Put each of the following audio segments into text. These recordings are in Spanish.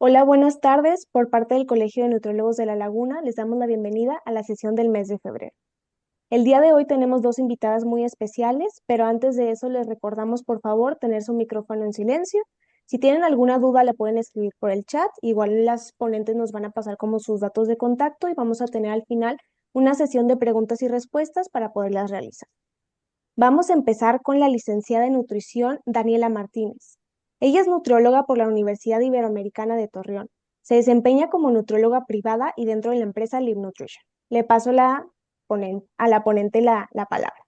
Hola, buenas tardes. Por parte del Colegio de Nutriólogos de La Laguna, les damos la bienvenida a la sesión del mes de febrero. El día de hoy tenemos dos invitadas muy especiales, pero antes de eso les recordamos, por favor, tener su micrófono en silencio. Si tienen alguna duda, la pueden escribir por el chat. Igual las ponentes nos van a pasar como sus datos de contacto y vamos a tener al final una sesión de preguntas y respuestas para poderlas realizar. Vamos a empezar con la licenciada en nutrición Daniela Martínez. Ella es nutrióloga por la Universidad Iberoamericana de Torreón. Se desempeña como nutrióloga privada y dentro de la empresa Live Nutrition. Le paso a la ponente la palabra.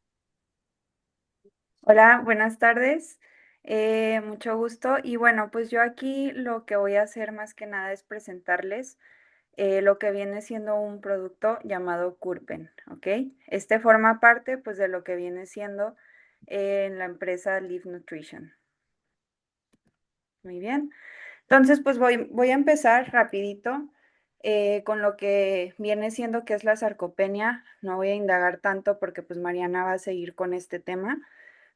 Hola, buenas tardes. Mucho gusto. Y bueno, pues yo aquí lo que voy a hacer más que nada es presentarles lo que viene siendo un producto llamado Curpen, ¿ok? Este forma parte pues de lo que viene siendo en la empresa Live Nutrition. Muy bien. Entonces, pues voy a empezar rapidito con lo que viene siendo que es la sarcopenia. No voy a indagar tanto porque pues Mariana va a seguir con este tema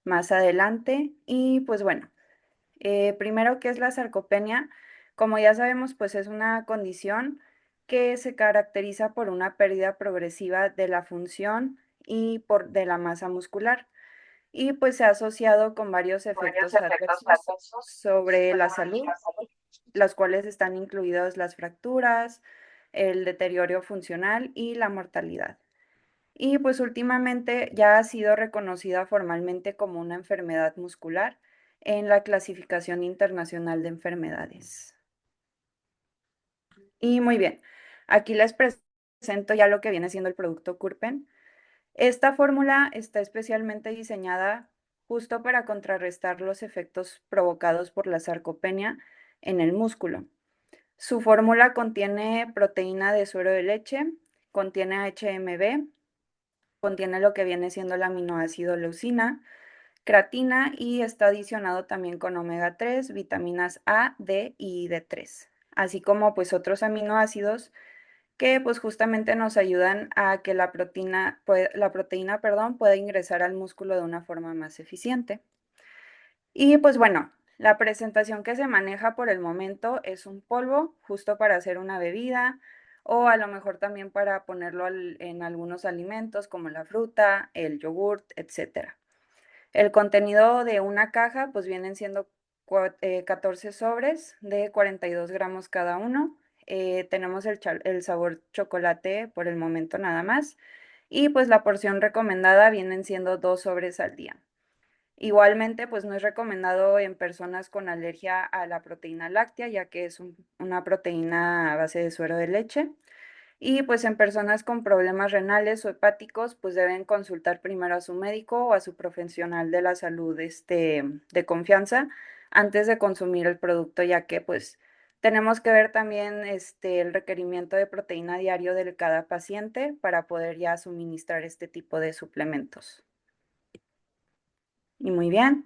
más adelante. Y pues bueno, primero, ¿qué es la sarcopenia? Como ya sabemos, pues es una condición que se caracteriza por una pérdida progresiva de la función y de la masa muscular. Y pues se ha asociado con varios efectos adversos sobre la salud, los cuales están incluidos las fracturas, el deterioro funcional y la mortalidad. Y pues últimamente ya ha sido reconocida formalmente como una enfermedad muscular en la clasificación internacional de enfermedades. Y muy bien, aquí les presento ya lo que viene siendo el producto Curpen. Esta fórmula está especialmente diseñada justo para contrarrestar los efectos provocados por la sarcopenia en el músculo. Su fórmula contiene proteína de suero de leche, contiene HMB, contiene lo que viene siendo el aminoácido leucina, creatina y está adicionado también con omega 3, vitaminas A, D y D3, así como pues otros aminoácidos que pues justamente nos ayudan a que la proteína, perdón, pueda ingresar al músculo de una forma más eficiente. Y pues bueno, la presentación que se maneja por el momento es un polvo justo para hacer una bebida o a lo mejor también para ponerlo en algunos alimentos como la fruta, el yogurt, etcétera. El contenido de una caja pues vienen siendo 14 sobres de 42 gramos cada uno. Tenemos el sabor chocolate por el momento nada más. Y pues la porción recomendada vienen siendo 2 sobres al día. Igualmente, pues no es recomendado en personas con alergia a la proteína láctea, ya que es una proteína a base de suero de leche. Y pues en personas con problemas renales o hepáticos, pues deben consultar primero a su médico o a su profesional de la salud, de confianza antes de consumir el producto, ya que pues tenemos que ver también el requerimiento de proteína diario de cada paciente para poder ya suministrar este tipo de suplementos. Y muy bien.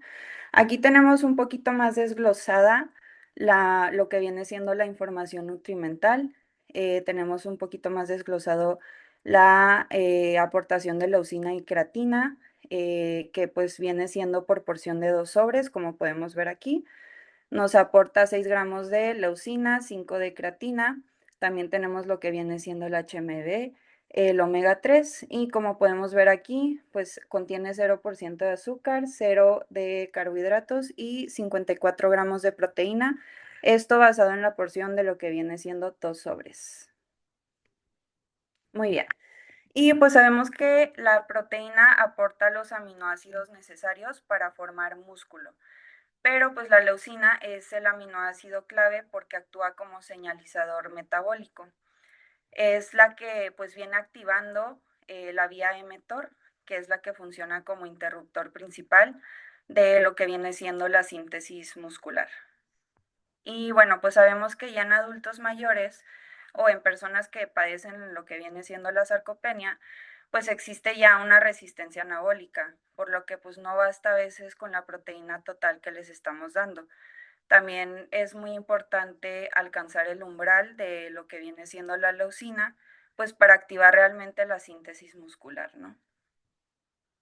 Aquí tenemos un poquito más desglosada lo que viene siendo la información nutrimental. Tenemos un poquito más desglosado la aportación de leucina y creatina, que pues viene siendo por porción de 2 sobres, como podemos ver aquí. Nos aporta 6 gramos de leucina, 5 de creatina. También tenemos lo que viene siendo el HMB, el omega 3 y como podemos ver aquí, pues contiene 0% de azúcar, 0 de carbohidratos y 54 gramos de proteína. Esto basado en la porción de lo que viene siendo 2 sobres. Muy bien. Y pues sabemos que la proteína aporta los aminoácidos necesarios para formar músculo. Pero pues la leucina es el aminoácido clave porque actúa como señalizador metabólico. Es la que pues viene activando la vía mTOR, que es la que funciona como interruptor principal de lo que viene siendo la síntesis muscular. Y bueno, pues sabemos que ya en adultos mayores o en personas que padecen lo que viene siendo la sarcopenia, pues existe ya una resistencia anabólica, por lo que pues no basta a veces con la proteína total que les estamos dando. También es muy importante alcanzar el umbral de lo que viene siendo la leucina, pues para activar realmente la síntesis muscular, ¿no?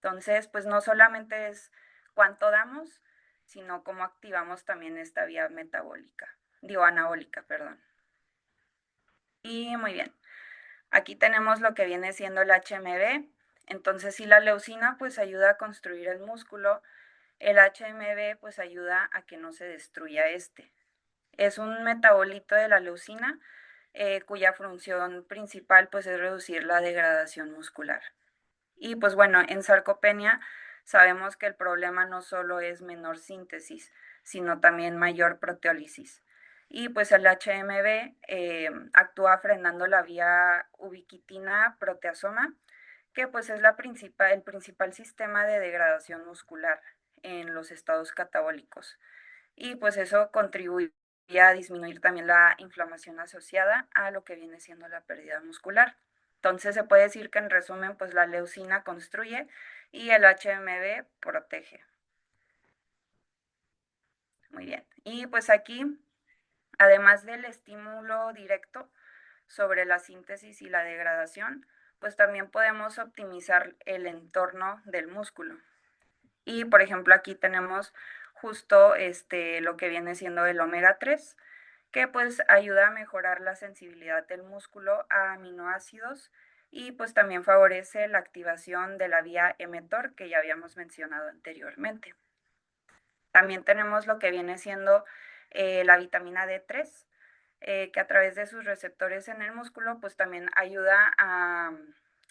Entonces, pues no solamente es cuánto damos, sino cómo activamos también esta vía anabólica, perdón. Y muy bien, aquí tenemos lo que viene siendo el HMB. Entonces, si la leucina pues ayuda a construir el músculo, el HMB pues ayuda a que no se destruya este. Es un metabolito de la leucina cuya función principal pues es reducir la degradación muscular. Y pues bueno, en sarcopenia sabemos que el problema no solo es menor síntesis, sino también mayor proteólisis. Y pues el HMB actúa frenando la vía ubiquitina proteasoma, que pues es el principal sistema de degradación muscular en los estados catabólicos. Y pues eso contribuye a disminuir también la inflamación asociada a lo que viene siendo la pérdida muscular. Entonces se puede decir que en resumen, pues la leucina construye y el HMB protege. Muy bien. Y pues aquí, además del estímulo directo sobre la síntesis y la degradación, pues también podemos optimizar el entorno del músculo. Y por ejemplo, aquí tenemos justo lo que viene siendo el omega 3 que pues ayuda a mejorar la sensibilidad del músculo a aminoácidos y pues también favorece la activación de la vía mTOR que ya habíamos mencionado anteriormente. También tenemos lo que viene siendo la vitamina D3, que a través de sus receptores en el músculo pues también ayuda a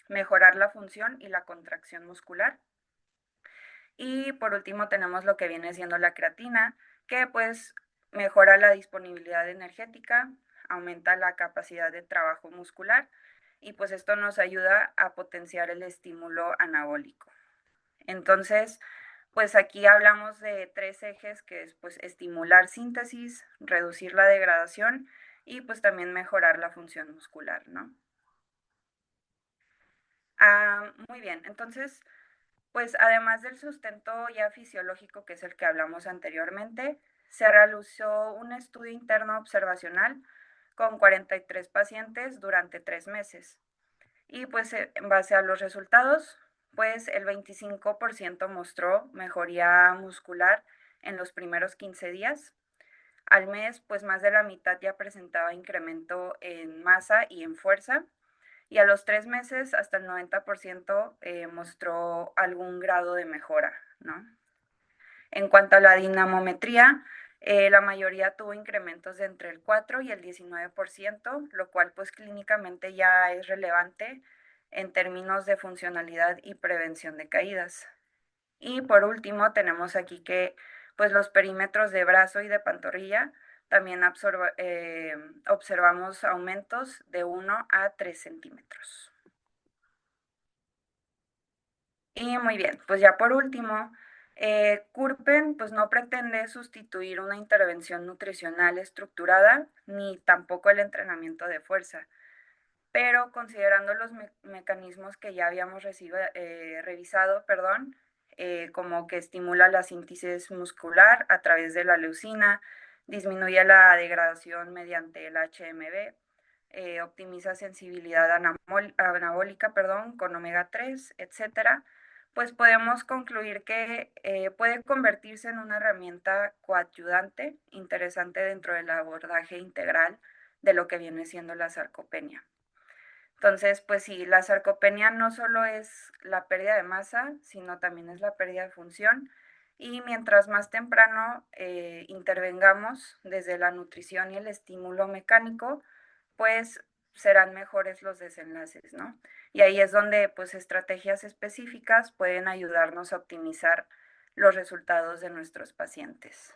mejorar la función y la contracción muscular. Y por último tenemos lo que viene siendo la creatina, que pues mejora la disponibilidad energética, aumenta la capacidad de trabajo muscular y pues esto nos ayuda a potenciar el estímulo anabólico. Entonces, pues aquí hablamos de tres ejes que es pues estimular síntesis, reducir la degradación y pues también mejorar la función muscular, ¿no? Muy bien, entonces pues además del sustento ya fisiológico, que es el que hablamos anteriormente, se realizó un estudio interno observacional con 43 pacientes durante 3 meses. Y pues en base a los resultados, pues el 25% mostró mejoría muscular en los primeros 15 días. Al mes, pues más de la mitad ya presentaba incremento en masa y en fuerza y a los 3 meses hasta el 90% mostró algún grado de mejora, ¿no? En cuanto a la dinamometría, la mayoría tuvo incrementos de entre el 4 y el 19%, lo cual pues clínicamente ya es relevante en términos de funcionalidad y prevención de caídas. Y por último, tenemos aquí que pues los perímetros de brazo y de pantorrilla también observamos aumentos de 1 a 3 centímetros. Y muy bien, pues ya por último, Kurpen pues no pretende sustituir una intervención nutricional estructurada ni tampoco el entrenamiento de fuerza, pero considerando los mecanismos que ya habíamos revisado, perdón, como que estimula la síntesis muscular a través de la leucina, disminuye la degradación mediante el HMB, optimiza sensibilidad anabólica, perdón, con omega 3, etcétera, pues podemos concluir que puede convertirse en una herramienta coadyuvante interesante dentro del abordaje integral de lo que viene siendo la sarcopenia. Entonces, pues sí, la sarcopenia no solo es la pérdida de masa, sino también es la pérdida de función. Y mientras más temprano intervengamos desde la nutrición y el estímulo mecánico, pues serán mejores los desenlaces, ¿no? Y ahí es donde pues estrategias específicas pueden ayudarnos a optimizar los resultados de nuestros pacientes.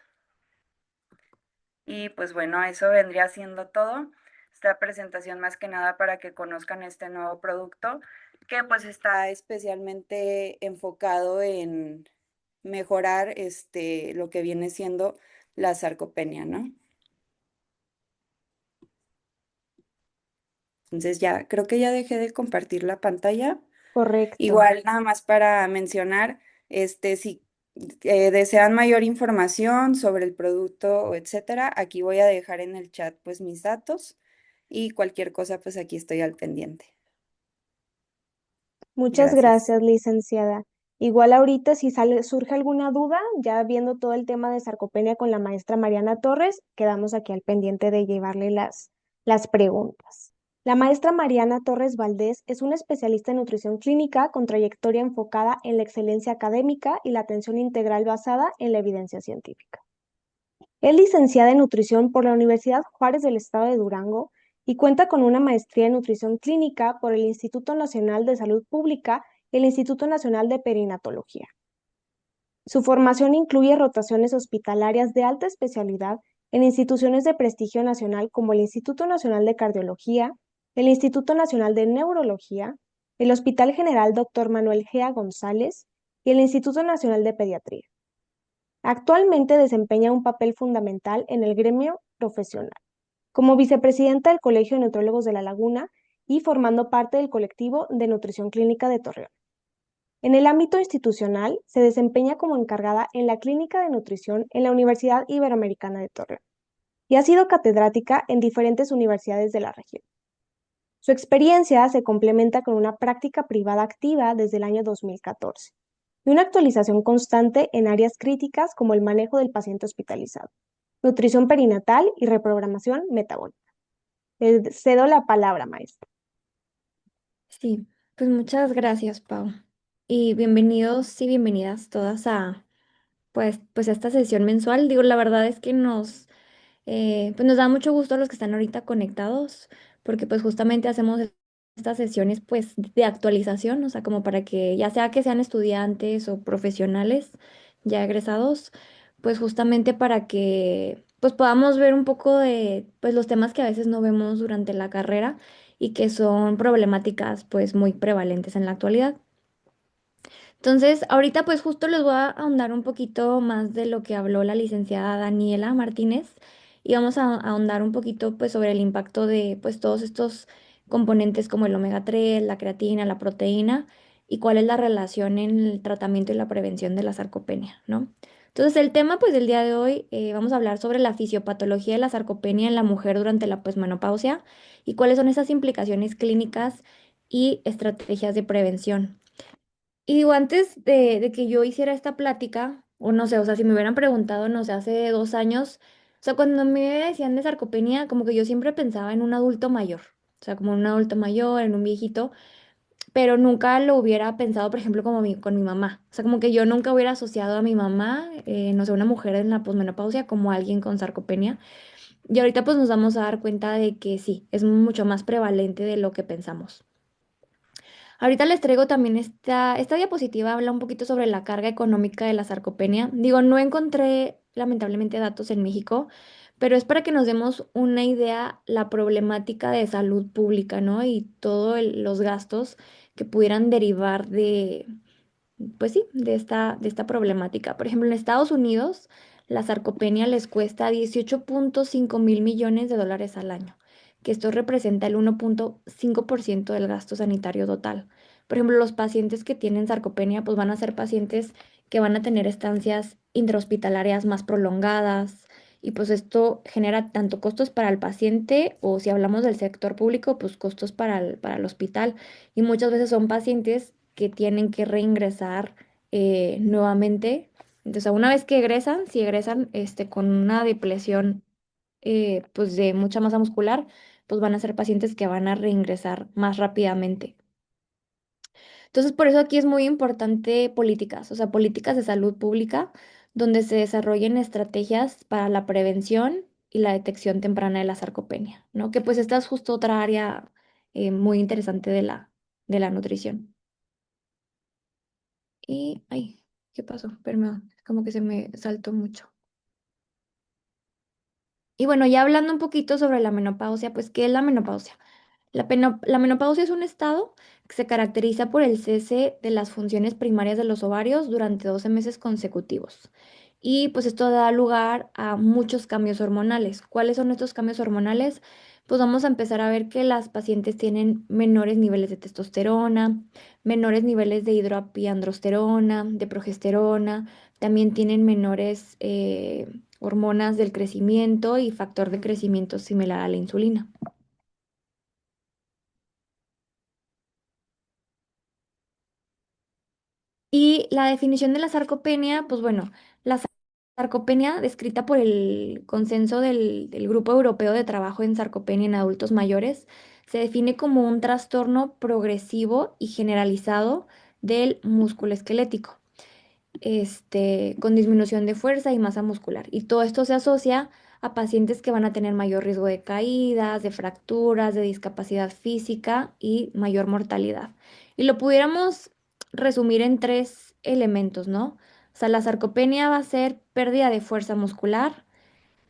Y pues bueno, eso vendría siendo todo. Esta presentación más que nada para que conozcan este nuevo producto que pues está especialmente enfocado en mejorar lo que viene siendo la sarcopenia, ¿no? Entonces ya, creo que ya dejé de compartir la pantalla. Correcto. Igual, nada más para mencionar, si desean mayor información sobre el producto, o etcétera, aquí voy a dejar en el chat pues mis datos y cualquier cosa pues aquí estoy al pendiente. Muchas Gracias. gracias, licenciada. Igual ahorita si surge alguna duda, ya viendo todo el tema de sarcopenia con la maestra Mariana Torres, quedamos aquí al pendiente de llevarle las preguntas. La maestra Mariana Torres Valdés es una especialista en nutrición clínica con trayectoria enfocada en la excelencia académica y la atención integral basada en la evidencia científica. Es licenciada en nutrición por la Universidad Juárez del Estado de Durango y cuenta con una maestría en nutrición clínica por el Instituto Nacional de Salud Pública y el Instituto Nacional de Perinatología. Su formación incluye rotaciones hospitalarias de alta especialidad en instituciones de prestigio nacional como el Instituto Nacional de Cardiología, el Instituto Nacional de Neurología, el Hospital General Dr. Manuel Gea González y el Instituto Nacional de Pediatría. Actualmente desempeña un papel fundamental en el gremio profesional, como vicepresidenta del Colegio de Nutrólogos de La Laguna y formando parte del colectivo de nutrición clínica de Torreón. En el ámbito institucional, se desempeña como encargada en la Clínica de Nutrición en la Universidad Iberoamericana de Torreón y ha sido catedrática en diferentes universidades de la región. Su experiencia se complementa con una práctica privada activa desde el año 2014 y una actualización constante en áreas críticas como el manejo del paciente hospitalizado, nutrición perinatal y reprogramación metabólica. Le cedo la palabra, maestra. Sí, pues muchas gracias, Pau. Y bienvenidos y bienvenidas todas a pues a esta sesión mensual. Digo, la verdad es que pues nos da mucho gusto a los que están ahorita conectados, porque pues justamente hacemos estas sesiones pues de actualización, o sea, como para que ya sea que sean estudiantes o profesionales ya egresados, pues justamente para que pues podamos ver un poco de pues los temas que a veces no vemos durante la carrera y que son problemáticas pues muy prevalentes en la actualidad. Entonces, ahorita pues justo les voy a ahondar un poquito más de lo que habló la licenciada Daniela Martínez y vamos a ahondar un poquito pues sobre el impacto de pues todos estos componentes como el omega 3, la creatina, la proteína y cuál es la relación en el tratamiento y la prevención de la sarcopenia, ¿no? Entonces, el tema pues del día de hoy vamos a hablar sobre la fisiopatología de la sarcopenia en la mujer durante la posmenopausia y cuáles son esas implicaciones clínicas y estrategias de prevención. Y digo, antes de que yo hiciera esta plática, o no sé, o sea, si me hubieran preguntado, no sé, hace 2 años, o sea, cuando me decían de sarcopenia, como que yo siempre pensaba en un adulto mayor, o sea, como un adulto mayor, en un viejito, pero nunca lo hubiera pensado, por ejemplo, como con mi mamá. O sea, como que yo nunca hubiera asociado a mi mamá, no sé, una mujer en la posmenopausia como alguien con sarcopenia. Y ahorita pues nos vamos a dar cuenta de que sí, es mucho más prevalente de lo que pensamos. Ahorita les traigo también esta diapositiva, habla un poquito sobre la carga económica de la sarcopenia. Digo, no encontré lamentablemente datos en México, pero es para que nos demos una idea la problemática de salud pública, ¿no? Y todos los gastos que pudieran derivar pues sí, de esta problemática. Por ejemplo, en Estados Unidos, la sarcopenia les cuesta 18.5 mil millones de dólares al año, que esto representa el 1.5% del gasto sanitario total. Por ejemplo, los pacientes que tienen sarcopenia, pues van a ser pacientes que van a tener estancias intrahospitalarias más prolongadas, y pues esto genera tanto costos para el paciente o si hablamos del sector público, pues costos para el hospital. Y muchas veces son pacientes que tienen que reingresar nuevamente. Entonces, una vez que egresan, si egresan con una depresión pues de mucha masa muscular, pues van a ser pacientes que van a reingresar más rápidamente. Entonces, por eso aquí es muy importante políticas, o sea, políticas de salud pública, donde se desarrollen estrategias para la prevención y la detección temprana de la sarcopenia, ¿no? Que pues esta es justo otra área muy interesante de la nutrición. Y, ay, ¿qué pasó? Perdón, como que se me saltó mucho. Y bueno, ya hablando un poquito sobre la menopausia, pues, ¿qué es la menopausia? La menopausia es un estado que se caracteriza por el cese de las funciones primarias de los ovarios durante 12 meses consecutivos. Y pues esto da lugar a muchos cambios hormonales. ¿Cuáles son estos cambios hormonales? Pues vamos a empezar a ver que las pacientes tienen menores niveles de testosterona, menores niveles de hidroapiandrosterona, de progesterona, también tienen menores hormonas del crecimiento y factor de crecimiento similar a la insulina. Y la definición de la sarcopenia, pues bueno, la sarcopenia, descrita por el consenso del Grupo Europeo de Trabajo en Sarcopenia en Adultos Mayores, se define como un trastorno progresivo y generalizado del músculo esquelético, con disminución de fuerza y masa muscular. Y todo esto se asocia a pacientes que van a tener mayor riesgo de caídas, de fracturas, de discapacidad física y mayor mortalidad. Y lo pudiéramos resumir en tres elementos, ¿no? O sea, la sarcopenia va a ser pérdida de fuerza muscular,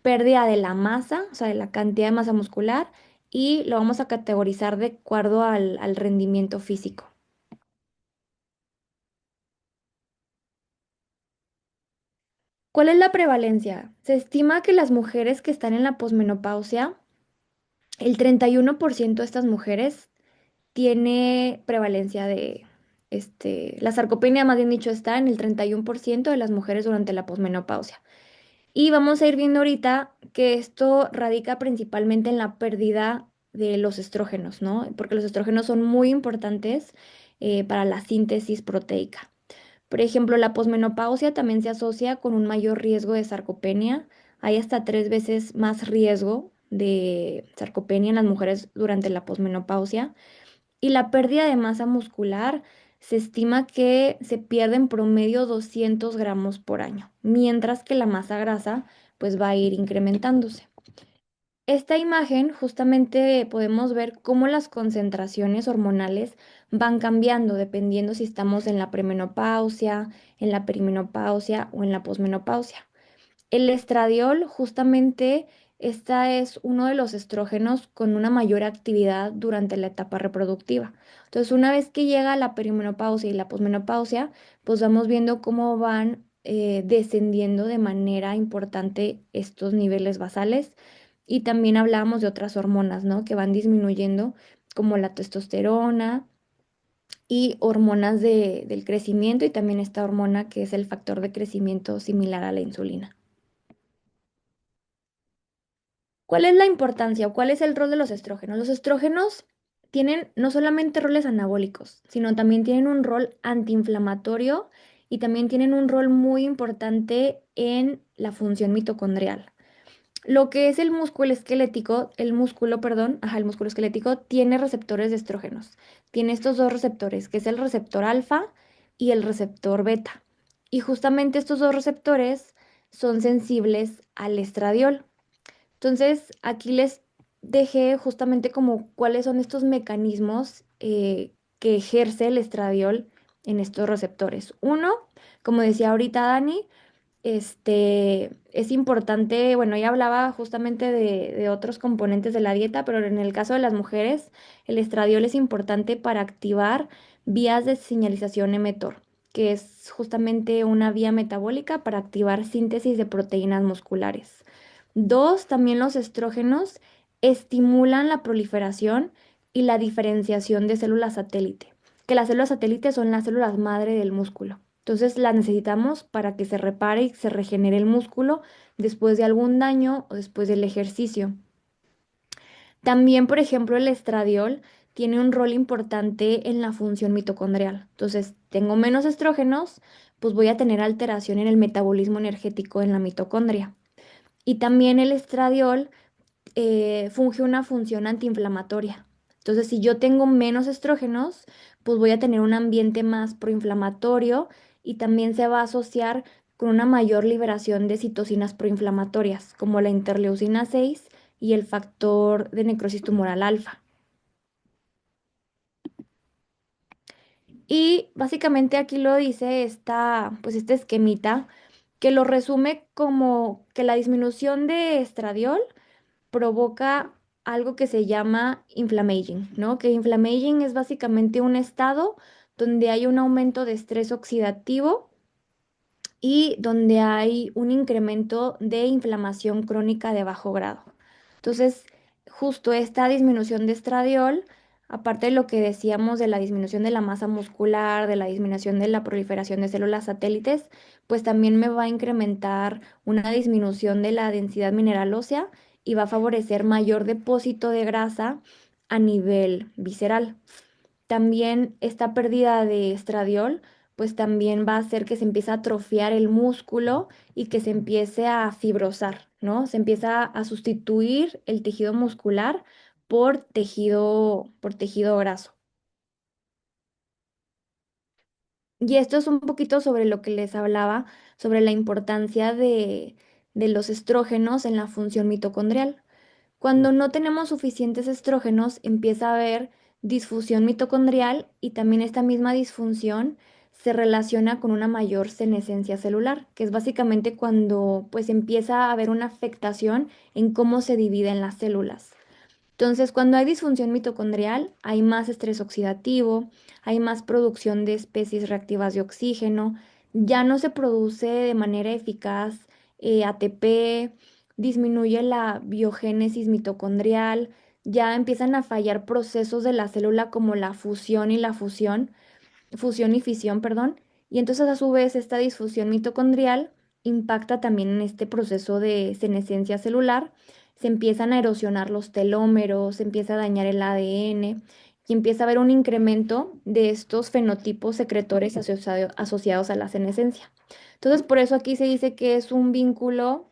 pérdida de la masa, o sea, de la cantidad de masa muscular, y lo vamos a categorizar de acuerdo al rendimiento físico. ¿Cuál es la prevalencia? Se estima que las mujeres que están en la posmenopausia, el 31% de estas mujeres tiene prevalencia de, la sarcopenia, más bien dicho, está en el 31% de las mujeres durante la posmenopausia. Y vamos a ir viendo ahorita que esto radica principalmente en la pérdida de los estrógenos, ¿no? Porque los estrógenos son muy importantes para la síntesis proteica. Por ejemplo, la posmenopausia también se asocia con un mayor riesgo de sarcopenia. Hay hasta 3 veces más riesgo de sarcopenia en las mujeres durante la posmenopausia. Y la pérdida de masa muscular se estima que se pierde en promedio 200 gramos por año, mientras que la masa grasa pues va a ir incrementándose. Esta imagen justamente podemos ver cómo las concentraciones hormonales van cambiando dependiendo si estamos en la premenopausia, en la perimenopausia o en la posmenopausia. El estradiol, justamente, esta es uno de los estrógenos con una mayor actividad durante la etapa reproductiva. Entonces, una vez que llega la perimenopausia y la posmenopausia, pues vamos viendo cómo van descendiendo de manera importante estos niveles basales. Y también hablábamos de otras hormonas, ¿no? Que van disminuyendo, como la testosterona y hormonas del crecimiento y también esta hormona que es el factor de crecimiento similar a la insulina. ¿Cuál es la importancia o cuál es el rol de los estrógenos? Los estrógenos tienen no solamente roles anabólicos, sino también tienen un rol antiinflamatorio y también tienen un rol muy importante en la función mitocondrial. Lo que es el músculo esquelético, el músculo, perdón, el músculo esquelético tiene receptores de estrógenos. Tiene estos dos receptores, que es el receptor alfa y el receptor beta. Y justamente estos dos receptores son sensibles al estradiol. Entonces, aquí les dejé justamente como cuáles son estos mecanismos que ejerce el estradiol en estos receptores. Uno, como decía ahorita Dani, es importante, bueno, ya hablaba justamente de otros componentes de la dieta, pero en el caso de las mujeres, el estradiol es importante para activar vías de señalización mTOR, que es justamente una vía metabólica para activar síntesis de proteínas musculares. Dos, también los estrógenos estimulan la proliferación y la diferenciación de células satélite, que las células satélite son las células madre del músculo. Entonces las necesitamos para que se repare y se regenere el músculo después de algún daño o después del ejercicio. También, por ejemplo, el estradiol tiene un rol importante en la función mitocondrial. Entonces, tengo menos estrógenos, pues voy a tener alteración en el metabolismo energético en la mitocondria. Y también el estradiol funge una función antiinflamatoria. Entonces, si yo tengo menos estrógenos, pues voy a tener un ambiente más proinflamatorio y también se va a asociar con una mayor liberación de citocinas proinflamatorias, como la interleucina 6 y el factor de necrosis tumoral alfa. Y básicamente aquí lo dice pues este esquemita que lo resume como que la disminución de estradiol provoca algo que se llama inflammaging, ¿no? Que inflammaging es básicamente un estado donde hay un aumento de estrés oxidativo y donde hay un incremento de inflamación crónica de bajo grado. Entonces, justo esta disminución de estradiol, aparte de lo que decíamos de la disminución de la masa muscular, de la disminución de la proliferación de células satélites, pues también me va a incrementar una disminución de la densidad mineral ósea y va a favorecer mayor depósito de grasa a nivel visceral. También esta pérdida de estradiol pues también va a hacer que se empiece a atrofiar el músculo y que se empiece a fibrosar, ¿no? Se empieza a sustituir el tejido muscular por tejido graso. Y esto es un poquito sobre lo que les hablaba, sobre la importancia de los estrógenos en la función mitocondrial. Cuando no tenemos suficientes estrógenos, empieza a haber disfunción mitocondrial y también esta misma disfunción se relaciona con una mayor senescencia celular, que es básicamente cuando pues empieza a haber una afectación en cómo se dividen las células. Entonces, cuando hay disfunción mitocondrial, hay más estrés oxidativo, hay más producción de especies reactivas de oxígeno, ya no se produce de manera eficaz ATP, disminuye la biogénesis mitocondrial, ya empiezan a fallar procesos de la célula como la fusión y la fusión y fisión, perdón, y entonces a su vez esta disfunción mitocondrial impacta también en este proceso de senescencia celular, se empiezan a erosionar los telómeros, se empieza a dañar el ADN y empieza a haber un incremento de estos fenotipos secretores asociados a la senescencia. Entonces, por eso aquí se dice que es un vínculo,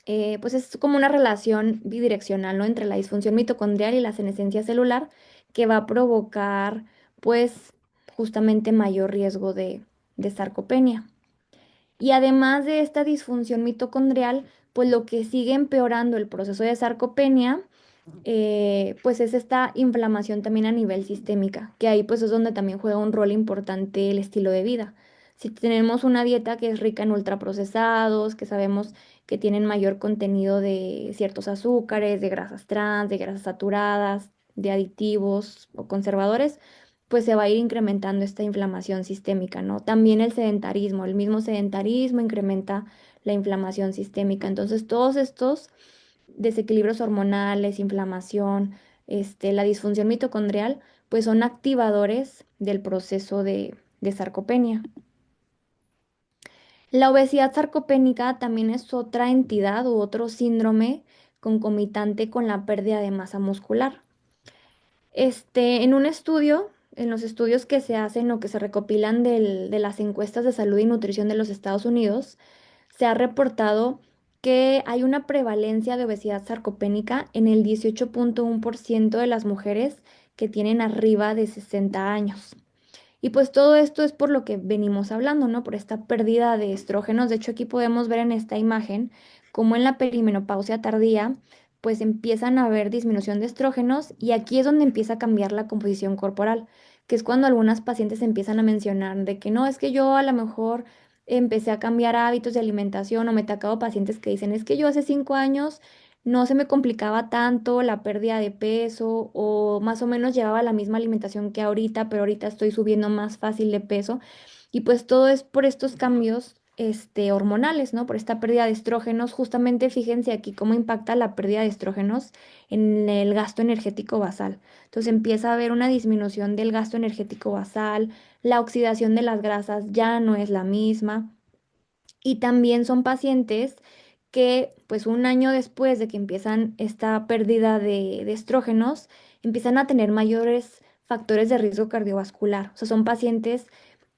pues es como una relación bidireccional, ¿no? Entre la disfunción mitocondrial y la senescencia celular que va a provocar, pues, justamente mayor riesgo de sarcopenia. Y además de esta disfunción mitocondrial, pues lo que sigue empeorando el proceso de sarcopenia pues es esta inflamación también a nivel sistémica, que ahí pues es donde también juega un rol importante el estilo de vida. Si tenemos una dieta que es rica en ultraprocesados, que sabemos que tienen mayor contenido de ciertos azúcares, de grasas trans, de grasas saturadas, de aditivos o conservadores, pues se va a ir incrementando esta inflamación sistémica, ¿no? También el sedentarismo, el mismo sedentarismo incrementa la inflamación sistémica. Entonces, todos estos desequilibrios hormonales, inflamación, la disfunción mitocondrial, pues son activadores del proceso de sarcopenia. La obesidad sarcopénica también es otra entidad u otro síndrome concomitante con la pérdida de masa muscular. En un estudio, en los estudios que se hacen o que se recopilan de las encuestas de salud y nutrición de los Estados Unidos, se ha reportado que hay una prevalencia de obesidad sarcopénica en el 18.1% de las mujeres que tienen arriba de 60 años. Y pues todo esto es por lo que venimos hablando, ¿no? Por esta pérdida de estrógenos. De hecho, aquí podemos ver en esta imagen cómo en la perimenopausia tardía, pues empiezan a haber disminución de estrógenos y aquí es donde empieza a cambiar la composición corporal, que es cuando algunas pacientes empiezan a mencionar de que no, es que yo a lo mejor empecé a cambiar hábitos de alimentación o me he tocado pacientes que dicen, es que yo hace 5 años no se me complicaba tanto la pérdida de peso o más o menos llevaba la misma alimentación que ahorita, pero ahorita estoy subiendo más fácil de peso. Y pues todo es por estos cambios hormonales, ¿no? Por esta pérdida de estrógenos. Justamente fíjense aquí cómo impacta la pérdida de estrógenos en el gasto energético basal. Entonces empieza a haber una disminución del gasto energético basal, la oxidación de las grasas ya no es la misma. Y también son pacientes que pues un año después de que empiezan esta pérdida de estrógenos, empiezan a tener mayores factores de riesgo cardiovascular. O sea, son pacientes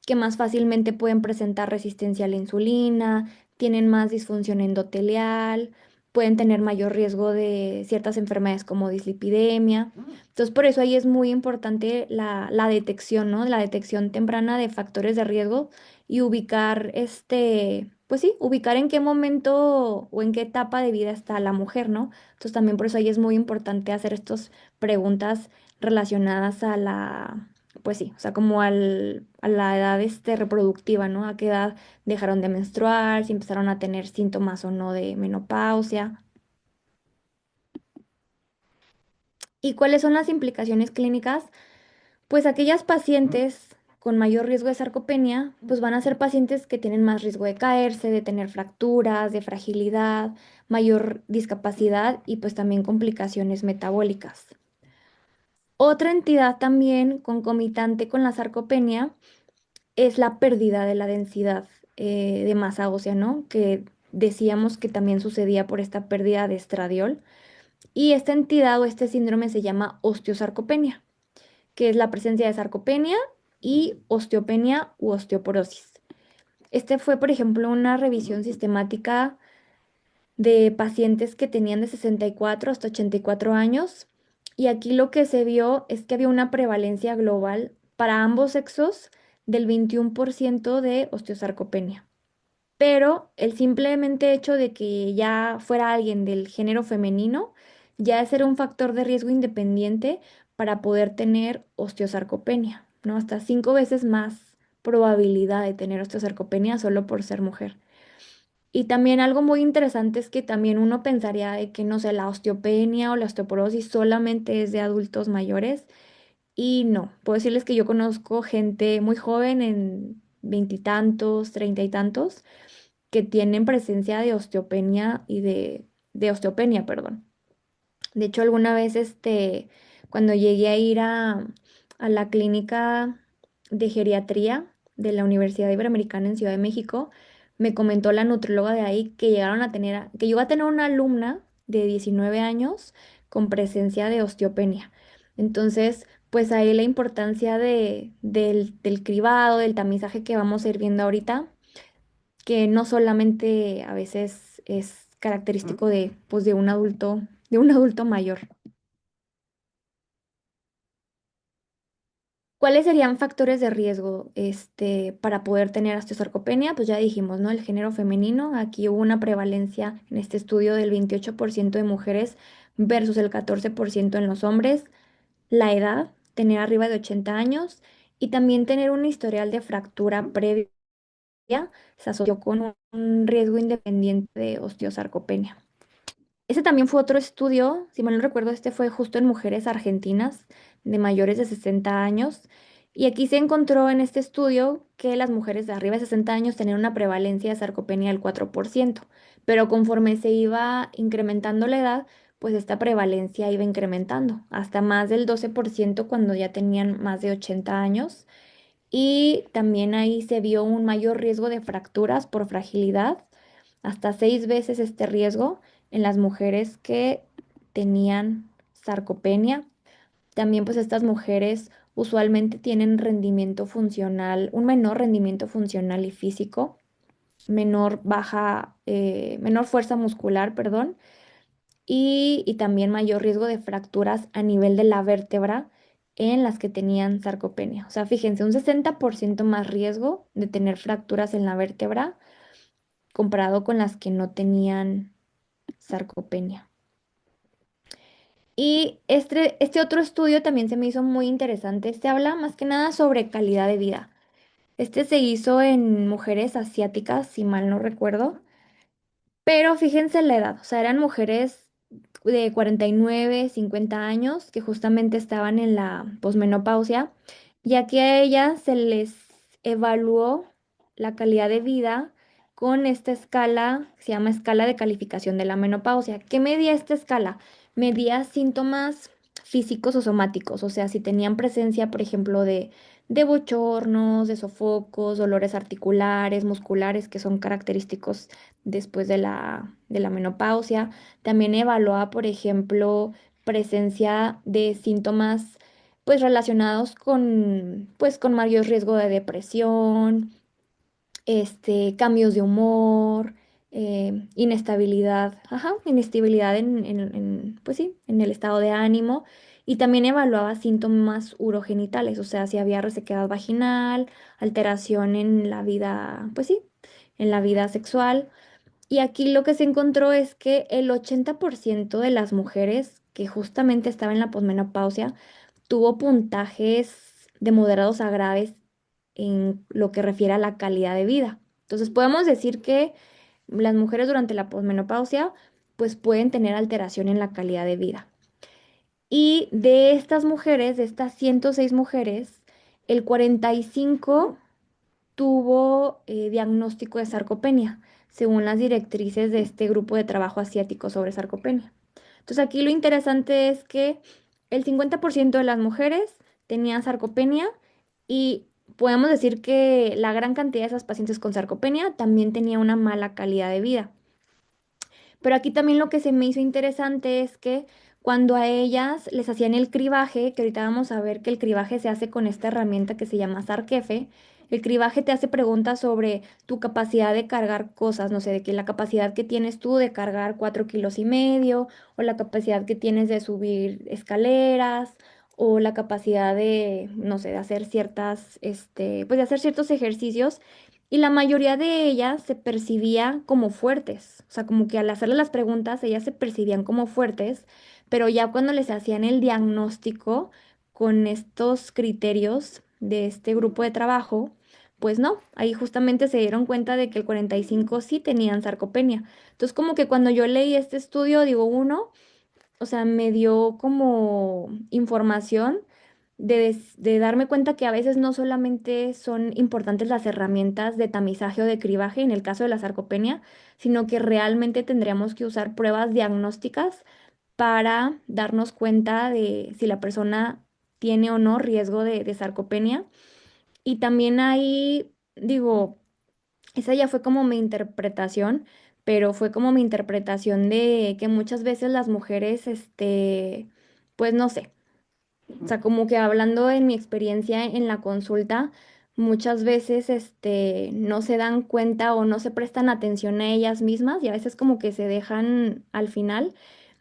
que más fácilmente pueden presentar resistencia a la insulina, tienen más disfunción endotelial, pueden tener mayor riesgo de ciertas enfermedades como dislipidemia. Entonces, por eso ahí es muy importante la detección, ¿no? La detección temprana de factores de riesgo y ubicar pues sí, ubicar en qué momento o en qué etapa de vida está la mujer, ¿no? Entonces también por eso ahí es muy importante hacer estas preguntas relacionadas a pues sí, o sea, como a la edad reproductiva, ¿no? A qué edad dejaron de menstruar, si empezaron a tener síntomas o no de menopausia. ¿Y cuáles son las implicaciones clínicas? Pues aquellas pacientes con mayor riesgo de sarcopenia, pues van a ser pacientes que tienen más riesgo de caerse, de tener fracturas, de fragilidad, mayor discapacidad y pues también complicaciones metabólicas. Otra entidad también concomitante con la sarcopenia es la pérdida de la densidad de masa ósea, ¿no? Que decíamos que también sucedía por esta pérdida de estradiol. Y esta entidad o este síndrome se llama osteosarcopenia, que es la presencia de sarcopenia y osteopenia u osteoporosis. Este fue, por ejemplo, una revisión sistemática de pacientes que tenían de 64 hasta 84 años. Y aquí lo que se vio es que había una prevalencia global para ambos sexos del 21% de osteosarcopenia. Pero el simplemente hecho de que ya fuera alguien del género femenino, ya ese era un factor de riesgo independiente para poder tener osteosarcopenia, ¿no? Hasta 5 veces más probabilidad de tener osteosarcopenia solo por ser mujer. Y también algo muy interesante es que también uno pensaría de que, no sé, la osteopenia o la osteoporosis solamente es de adultos mayores y no. Puedo decirles que yo conozco gente muy joven en veintitantos, treinta y tantos, que tienen presencia de osteopenia de osteopenia, perdón. De hecho, alguna vez, cuando llegué a ir a la clínica de geriatría de la Universidad Iberoamericana en Ciudad de México, me comentó la nutrióloga de ahí que llegaron a tener, que llegó a tener una alumna de 19 años con presencia de osteopenia. Entonces, pues ahí la importancia del cribado, del tamizaje que vamos a ir viendo ahorita, que no solamente a veces es característico de, pues, de un adulto mayor. ¿Cuáles serían factores de riesgo, para poder tener osteosarcopenia? Pues ya dijimos, ¿no? El género femenino. Aquí hubo una prevalencia en este estudio del 28% de mujeres versus el 14% en los hombres. La edad, tener arriba de 80 años y también tener un historial de fractura previa se asoció con un riesgo independiente de osteosarcopenia. Ese también fue otro estudio, si mal no recuerdo, este fue justo en mujeres argentinas de mayores de 60 años. Y aquí se encontró en este estudio que las mujeres de arriba de 60 años tenían una prevalencia de sarcopenia del 4%, pero conforme se iba incrementando la edad, pues esta prevalencia iba incrementando hasta más del 12% cuando ya tenían más de 80 años. Y también ahí se vio un mayor riesgo de fracturas por fragilidad, hasta 6 veces este riesgo en las mujeres que tenían sarcopenia. También pues estas mujeres usualmente tienen rendimiento funcional, un menor rendimiento funcional y físico, menor fuerza muscular, perdón, y también mayor riesgo de fracturas a nivel de la vértebra en las que tenían sarcopenia. O sea, fíjense, un 60% más riesgo de tener fracturas en la vértebra comparado con las que no tenían sarcopenia. Y este otro estudio también se me hizo muy interesante. Este habla más que nada sobre calidad de vida. Este se hizo en mujeres asiáticas, si mal no recuerdo. Pero fíjense la edad, o sea, eran mujeres de 49, 50 años que justamente estaban en la posmenopausia, ya que a ellas se les evaluó la calidad de vida con esta escala, que se llama escala de calificación de la menopausia. ¿Qué medía esta escala? Medía síntomas físicos o somáticos, o sea, si tenían presencia, por ejemplo, de bochornos, de sofocos, dolores articulares, musculares, que son característicos después de la menopausia. También evalúa, por ejemplo, presencia de síntomas pues relacionados con mayor riesgo de depresión, cambios de humor, inestabilidad, inestabilidad pues sí, en el estado de ánimo. Y también evaluaba síntomas urogenitales, o sea, si había resequedad vaginal, alteración en la vida, pues sí, en la vida sexual. Y aquí lo que se encontró es que el 80% de las mujeres que justamente estaban en la posmenopausia tuvo puntajes de moderados a graves en lo que refiere a la calidad de vida. Entonces podemos decir que las mujeres durante la posmenopausia pues pueden tener alteración en la calidad de vida. Y de estas mujeres, de estas 106 mujeres, el 45 tuvo diagnóstico de sarcopenia, según las directrices de este grupo de trabajo asiático sobre sarcopenia. Entonces aquí lo interesante es que el 50% de las mujeres tenían sarcopenia y podemos decir que la gran cantidad de esas pacientes con sarcopenia también tenía una mala calidad de vida. Pero aquí también lo que se me hizo interesante es que cuando a ellas les hacían el cribaje, que ahorita vamos a ver que el cribaje se hace con esta herramienta que se llama SARCF. El cribaje te hace preguntas sobre tu capacidad de cargar cosas, no sé, de que la capacidad que tienes tú de cargar 4,5 kilos, o la capacidad que tienes de subir escaleras, o la capacidad de, no sé, de hacer pues de hacer ciertos ejercicios. Y la mayoría de ellas se percibía como fuertes, o sea, como que al hacerle las preguntas, ellas se percibían como fuertes, pero ya cuando les hacían el diagnóstico con estos criterios de este grupo de trabajo, pues no, ahí justamente se dieron cuenta de que el 45 sí tenían sarcopenia. Entonces, como que cuando yo leí este estudio, digo, uno, o sea, me dio como información de darme cuenta que a veces no solamente son importantes las herramientas de tamizaje o de cribaje en el caso de la sarcopenia, sino que realmente tendríamos que usar pruebas diagnósticas para darnos cuenta de si la persona tiene o no riesgo de sarcopenia. Y también ahí, digo, esa ya fue como mi interpretación, pero fue como mi interpretación de que muchas veces las mujeres, pues no sé, o sea, como que hablando en mi experiencia en la consulta, muchas veces, no se dan cuenta o no se prestan atención a ellas mismas y a veces como que se dejan al final.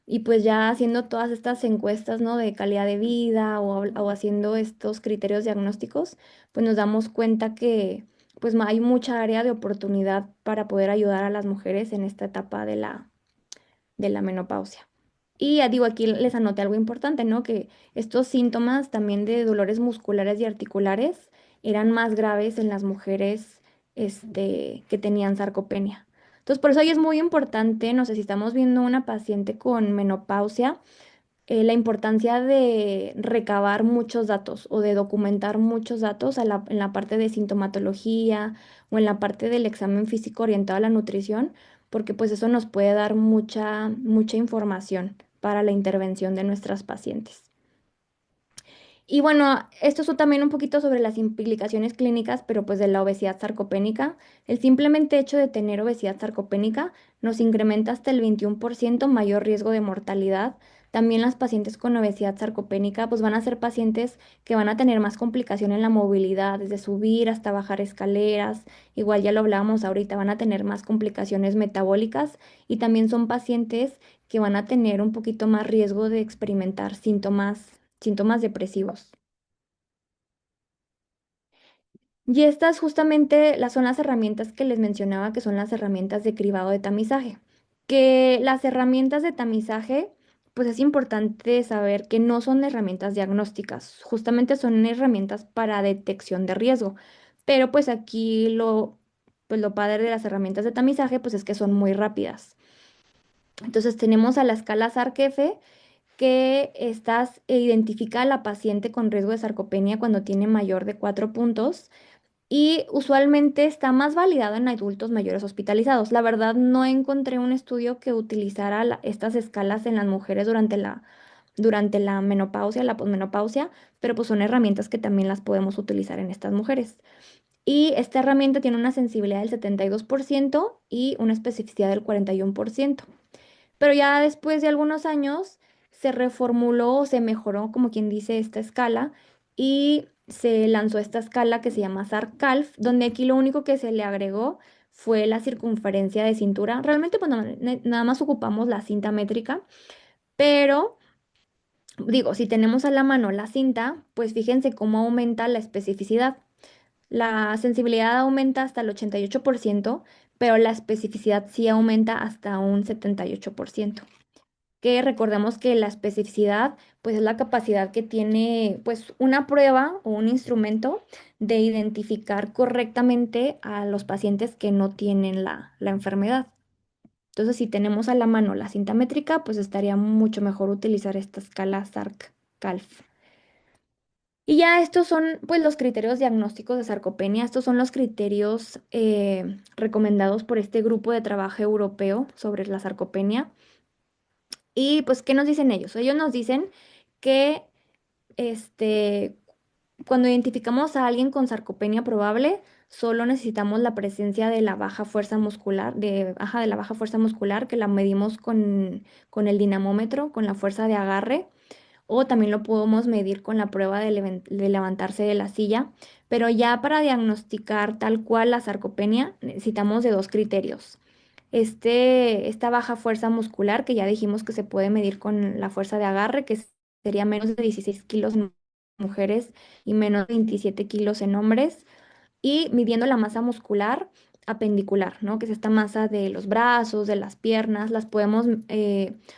Y pues ya haciendo todas estas encuestas, ¿no? De calidad de vida o haciendo estos criterios diagnósticos, pues nos damos cuenta que pues hay mucha área de oportunidad para poder ayudar a las mujeres en esta etapa de la menopausia. Y ya digo, aquí les anoté algo importante, ¿no? Que estos síntomas también de dolores musculares y articulares eran más graves en las mujeres, que tenían sarcopenia. Entonces, por eso ahí es muy importante, no sé si estamos viendo una paciente con menopausia, la importancia de recabar muchos datos o de documentar muchos datos en la parte de sintomatología o en la parte del examen físico orientado a la nutrición, porque pues eso nos puede dar mucha información para la intervención de nuestras pacientes. Y bueno, esto es también un poquito sobre las implicaciones clínicas, pero pues de la obesidad sarcopénica. El simplemente hecho de tener obesidad sarcopénica nos incrementa hasta el 21% mayor riesgo de mortalidad. También las pacientes con obesidad sarcopénica pues van a ser pacientes que van a tener más complicación en la movilidad, desde subir hasta bajar escaleras. Igual ya lo hablábamos ahorita, van a tener más complicaciones metabólicas y también son pacientes que van a tener un poquito más riesgo de experimentar síntomas depresivos. Y estas justamente son las herramientas que les mencionaba, que son las herramientas de cribado de tamizaje. Que las herramientas de tamizaje, pues es importante saber que no son herramientas diagnósticas, justamente son herramientas para detección de riesgo. Pero pues aquí lo padre de las herramientas de tamizaje, pues es que son muy rápidas. Entonces tenemos a la escala SARC-F, que identifica a la paciente con riesgo de sarcopenia cuando tiene mayor de 4 puntos y usualmente está más validado en adultos mayores hospitalizados. La verdad, no encontré un estudio que utilizara estas escalas en las mujeres durante la menopausia, la posmenopausia, pero pues son herramientas que también las podemos utilizar en estas mujeres. Y esta herramienta tiene una sensibilidad del 72% y una especificidad del 41%. Pero ya después de algunos años se reformuló o se mejoró, como quien dice, esta escala y se lanzó esta escala que se llama SARC-CALF, donde aquí lo único que se le agregó fue la circunferencia de cintura. Realmente, pues nada más ocupamos la cinta métrica, pero digo, si tenemos a la mano la cinta, pues fíjense cómo aumenta la especificidad. La sensibilidad aumenta hasta el 88%, pero la especificidad sí aumenta hasta un 78%. Que recordemos que la especificidad pues es la capacidad que tiene pues una prueba o un instrumento de identificar correctamente a los pacientes que no tienen la enfermedad. Entonces, si tenemos a la mano la cinta métrica, pues estaría mucho mejor utilizar esta escala SARC-CALF. Y ya estos son pues los criterios diagnósticos de sarcopenia. Estos son los criterios recomendados por este grupo de trabajo europeo sobre la sarcopenia. Y pues, ¿qué nos dicen ellos? Ellos nos dicen que este, cuando identificamos a alguien con sarcopenia probable, solo necesitamos la presencia de la baja fuerza muscular, de la baja fuerza muscular, que la medimos con el dinamómetro, con la fuerza de agarre, o también lo podemos medir con la prueba de levantarse de la silla, pero ya para diagnosticar tal cual la sarcopenia necesitamos de dos criterios. Esta baja fuerza muscular, que ya dijimos que se puede medir con la fuerza de agarre, que sería menos de 16 kilos en mujeres y menos de 27 kilos en hombres, y midiendo la masa muscular apendicular, ¿no? Que es esta masa de los brazos, de las piernas, las podemos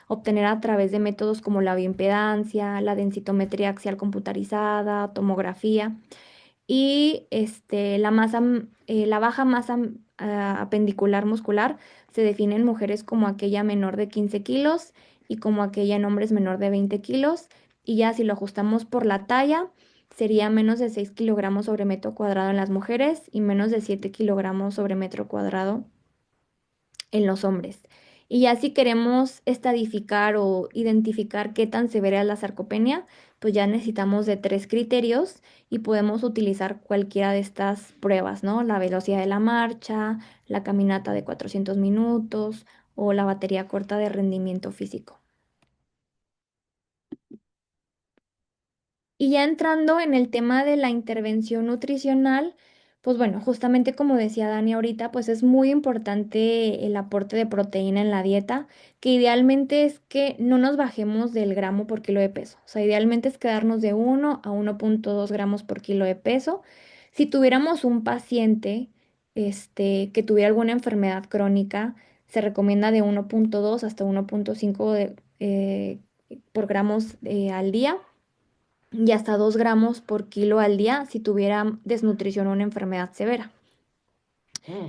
obtener a través de métodos como la bioimpedancia, la densitometría axial computarizada, tomografía. Y la baja masa apendicular muscular se define en mujeres como aquella menor de 15 kilos y como aquella en hombres menor de 20 kilos. Y ya si lo ajustamos por la talla, sería menos de 6 kilogramos sobre metro cuadrado en las mujeres y menos de 7 kilogramos sobre metro cuadrado en los hombres. Y ya si queremos estadificar o identificar qué tan severa es la sarcopenia, pues ya necesitamos de tres criterios y podemos utilizar cualquiera de estas pruebas, ¿no? La velocidad de la marcha, la caminata de 400 minutos o la batería corta de rendimiento físico. Y ya entrando en el tema de la intervención nutricional, pues bueno, justamente como decía Dani ahorita, pues es muy importante el aporte de proteína en la dieta, que idealmente es que no nos bajemos del gramo por kilo de peso. O sea, idealmente es quedarnos de 1 a 1,2 gramos por kilo de peso. Si tuviéramos un paciente que tuviera alguna enfermedad crónica, se recomienda de 1,2 hasta 1,5 por gramos al día y hasta 2 gramos por kilo al día si tuviera desnutrición o una enfermedad severa.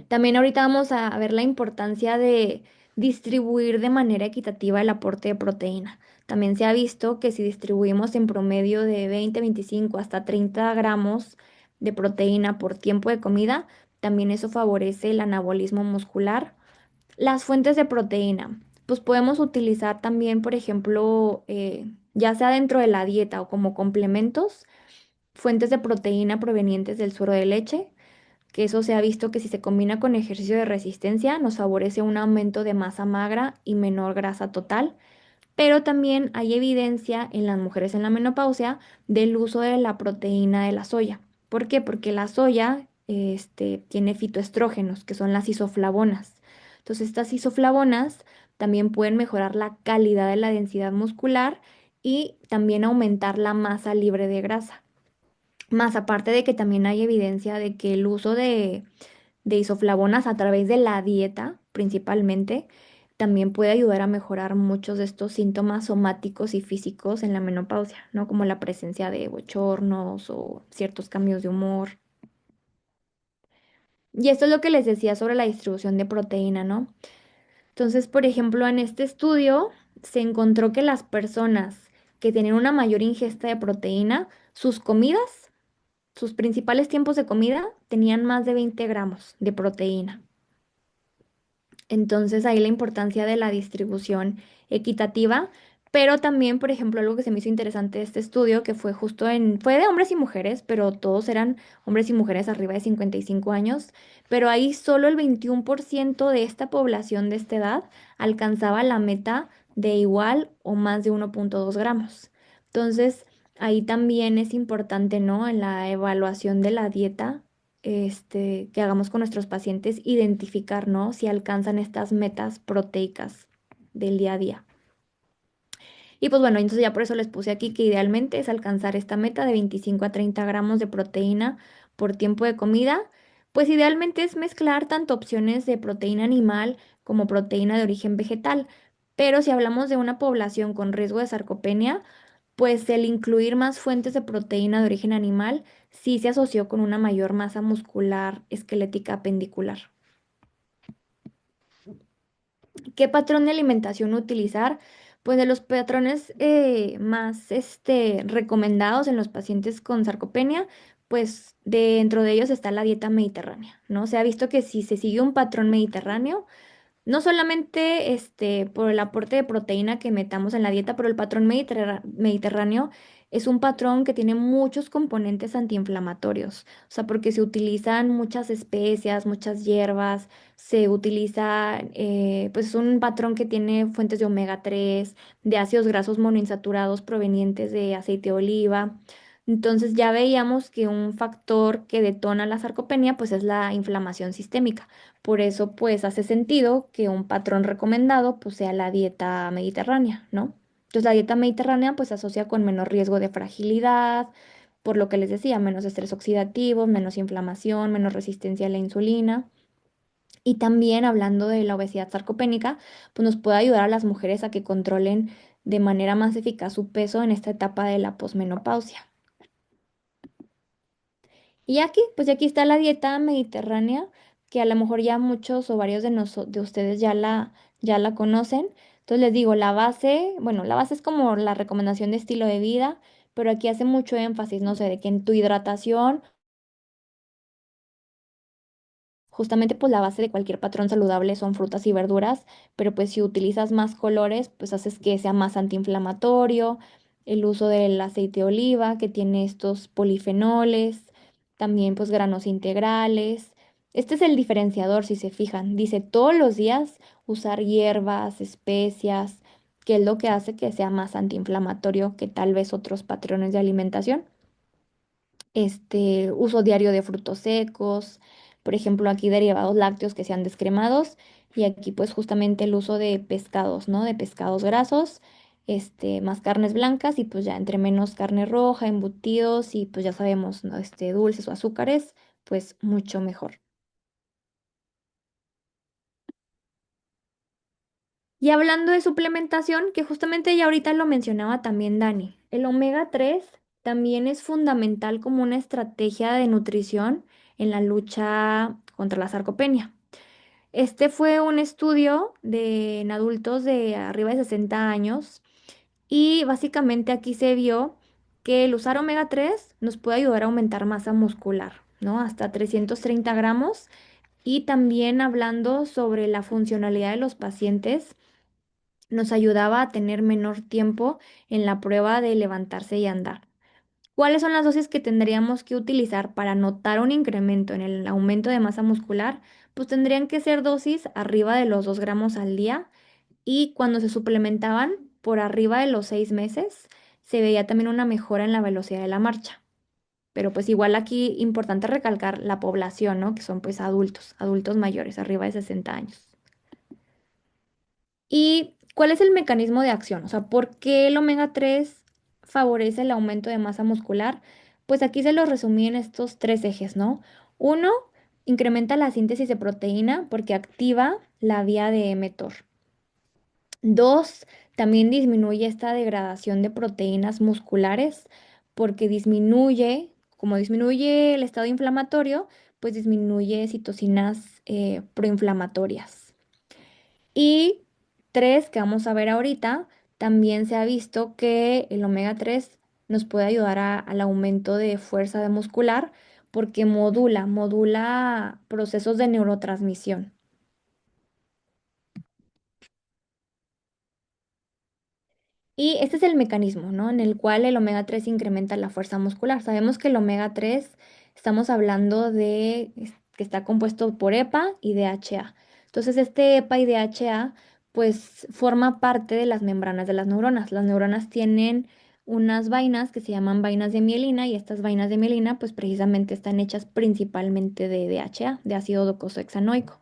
También ahorita vamos a ver la importancia de distribuir de manera equitativa el aporte de proteína. También se ha visto que si distribuimos en promedio de 20, 25 hasta 30 gramos de proteína por tiempo de comida, también eso favorece el anabolismo muscular. Las fuentes de proteína, pues podemos utilizar también, por ejemplo, ya sea dentro de la dieta o como complementos, fuentes de proteína provenientes del suero de leche, que eso se ha visto que si se combina con ejercicio de resistencia nos favorece un aumento de masa magra y menor grasa total. Pero también hay evidencia en las mujeres en la menopausia del uso de la proteína de la soya. ¿Por qué? Porque la soya tiene fitoestrógenos, que son las isoflavonas. Entonces, estas isoflavonas también pueden mejorar la calidad de la densidad muscular y también aumentar la masa libre de grasa. Más aparte de que también hay evidencia de que el uso de isoflavonas a través de la dieta, principalmente, también puede ayudar a mejorar muchos de estos síntomas somáticos y físicos en la menopausia, ¿no? Como la presencia de bochornos o ciertos cambios de humor. Y esto es lo que les decía sobre la distribución de proteína, ¿no? Entonces, por ejemplo, en este estudio se encontró que las personas que tienen una mayor ingesta de proteína, sus comidas, sus principales tiempos de comida, tenían más de 20 gramos de proteína. Entonces ahí la importancia de la distribución equitativa, pero también, por ejemplo, algo que se me hizo interesante de este estudio, que fue de hombres y mujeres, pero todos eran hombres y mujeres arriba de 55 años, pero ahí solo el 21% de esta población de esta edad alcanzaba la meta de igual o más de 1,2 gramos. Entonces, ahí también es importante, ¿no? En la evaluación de la dieta que hagamos con nuestros pacientes, identificar, ¿no? Si alcanzan estas metas proteicas del día a día. Y pues bueno, entonces ya por eso les puse aquí que idealmente es alcanzar esta meta de 25 a 30 gramos de proteína por tiempo de comida. Pues idealmente es mezclar tanto opciones de proteína animal como proteína de origen vegetal. Pero si hablamos de una población con riesgo de sarcopenia, pues el incluir más fuentes de proteína de origen animal sí se asoció con una mayor masa muscular esquelética pendicular. ¿Qué patrón de alimentación utilizar? Pues de los patrones más recomendados en los pacientes con sarcopenia, pues dentro de ellos está la dieta mediterránea, ¿no? Se ha visto que si se sigue un patrón mediterráneo, no solamente por el aporte de proteína que metamos en la dieta, pero el patrón mediterráneo es un patrón que tiene muchos componentes antiinflamatorios, o sea, porque se utilizan muchas especias, muchas hierbas, se utiliza, pues es un patrón que tiene fuentes de omega 3, de ácidos grasos monoinsaturados provenientes de aceite de oliva. Entonces ya veíamos que un factor que detona la sarcopenia pues es la inflamación sistémica. Por eso pues hace sentido que un patrón recomendado pues sea la dieta mediterránea, ¿no? Entonces la dieta mediterránea pues se asocia con menor riesgo de fragilidad, por lo que les decía, menos estrés oxidativo, menos inflamación, menos resistencia a la insulina. Y también hablando de la obesidad sarcopénica, pues nos puede ayudar a las mujeres a que controlen de manera más eficaz su peso en esta etapa de la posmenopausia. Y aquí, pues aquí está la dieta mediterránea, que a lo mejor ya muchos o varios de ustedes ya la conocen. Entonces les digo, la base, bueno, la base es como la recomendación de estilo de vida, pero aquí hace mucho énfasis, no sé, de que en tu hidratación, justamente pues la base de cualquier patrón saludable son frutas y verduras, pero pues si utilizas más colores, pues haces que sea más antiinflamatorio, el uso del aceite de oliva que tiene estos polifenoles, también pues granos integrales. Este es el diferenciador, si se fijan, dice todos los días usar hierbas, especias, que es lo que hace que sea más antiinflamatorio que tal vez otros patrones de alimentación. Uso diario de frutos secos, por ejemplo, aquí derivados lácteos que sean descremados y aquí pues justamente el uso de pescados, ¿no? De pescados grasos, más carnes blancas y pues ya entre menos carne roja, embutidos y pues ya sabemos, ¿no? Dulces o azúcares, pues mucho mejor. Y hablando de suplementación, que justamente ya ahorita lo mencionaba también Dani, el omega 3 también es fundamental como una estrategia de nutrición en la lucha contra la sarcopenia. Este fue un estudio en adultos de arriba de 60 años y básicamente aquí se vio que el usar omega 3 nos puede ayudar a aumentar masa muscular, ¿no? Hasta 330 gramos. Y también hablando sobre la funcionalidad de los pacientes nos ayudaba a tener menor tiempo en la prueba de levantarse y andar. ¿Cuáles son las dosis que tendríamos que utilizar para notar un incremento en el aumento de masa muscular? Pues tendrían que ser dosis arriba de los 2 gramos al día y cuando se suplementaban por arriba de los 6 meses, se veía también una mejora en la velocidad de la marcha. Pero pues igual aquí importante recalcar la población, ¿no? Que son pues adultos mayores, arriba de 60 años. ¿Y cuál es el mecanismo de acción? O sea, ¿por qué el omega 3 favorece el aumento de masa muscular? Pues aquí se los resumí en estos tres ejes, ¿no? Uno, incrementa la síntesis de proteína porque activa la vía de mTOR. Dos, también disminuye esta degradación de proteínas musculares porque como disminuye el estado inflamatorio, pues disminuye citocinas proinflamatorias. Y tres, que vamos a ver ahorita, también se ha visto que el omega 3 nos puede ayudar al aumento de fuerza de muscular porque modula procesos de neurotransmisión. Y este es el mecanismo, ¿no? En el cual el omega 3 incrementa la fuerza muscular. Sabemos que el omega 3 estamos hablando que está compuesto por EPA y DHA. Entonces, este EPA y DHA, pues, forma parte de las membranas de las neuronas. Las neuronas tienen unas vainas que se llaman vainas de mielina y estas vainas de mielina, pues, precisamente están hechas principalmente de DHA, de ácido docosahexaenoico.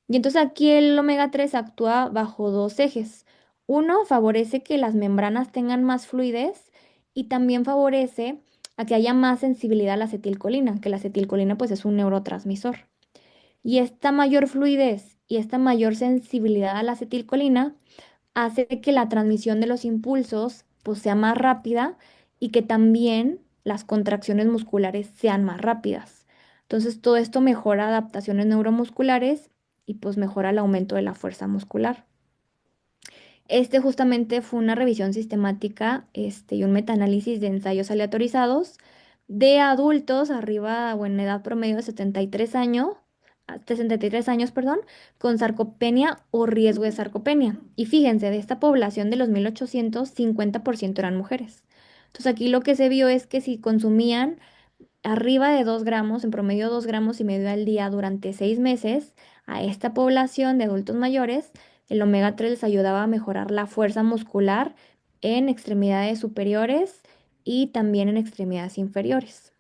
Y entonces aquí el omega 3 actúa bajo dos ejes. Uno, favorece que las membranas tengan más fluidez y también favorece a que haya más sensibilidad a la acetilcolina, que la acetilcolina pues es un neurotransmisor. Y esta mayor fluidez y esta mayor sensibilidad a la acetilcolina hace que la transmisión de los impulsos pues sea más rápida y que también las contracciones musculares sean más rápidas. Entonces todo esto mejora adaptaciones neuromusculares y pues mejora el aumento de la fuerza muscular. Este justamente fue una revisión sistemática, y un metaanálisis de ensayos aleatorizados de adultos arriba o en edad promedio de 73 años, 63 años, perdón, con sarcopenia o riesgo de sarcopenia. Y fíjense, de esta población de los 1800, 50% eran mujeres. Entonces aquí lo que se vio es que si consumían arriba de 2 gramos, en promedio 2,5 gramos al día durante 6 meses, a esta población de adultos mayores, el omega 3 les ayudaba a mejorar la fuerza muscular en extremidades superiores y también en extremidades inferiores.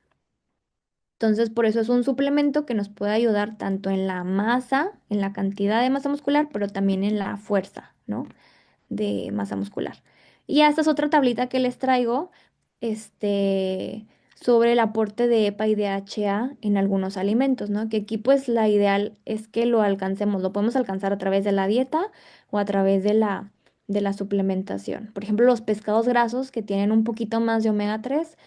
Entonces, por eso es un suplemento que nos puede ayudar tanto en la masa, en la cantidad de masa muscular, pero también en la fuerza, ¿no? De masa muscular. Y esta es otra tablita que les traigo, sobre el aporte de EPA y DHA en algunos alimentos, ¿no? Que aquí pues la ideal es que lo alcancemos, lo podemos alcanzar a través de la dieta o a través de la suplementación. Por ejemplo, los pescados grasos que tienen un poquito más de omega 3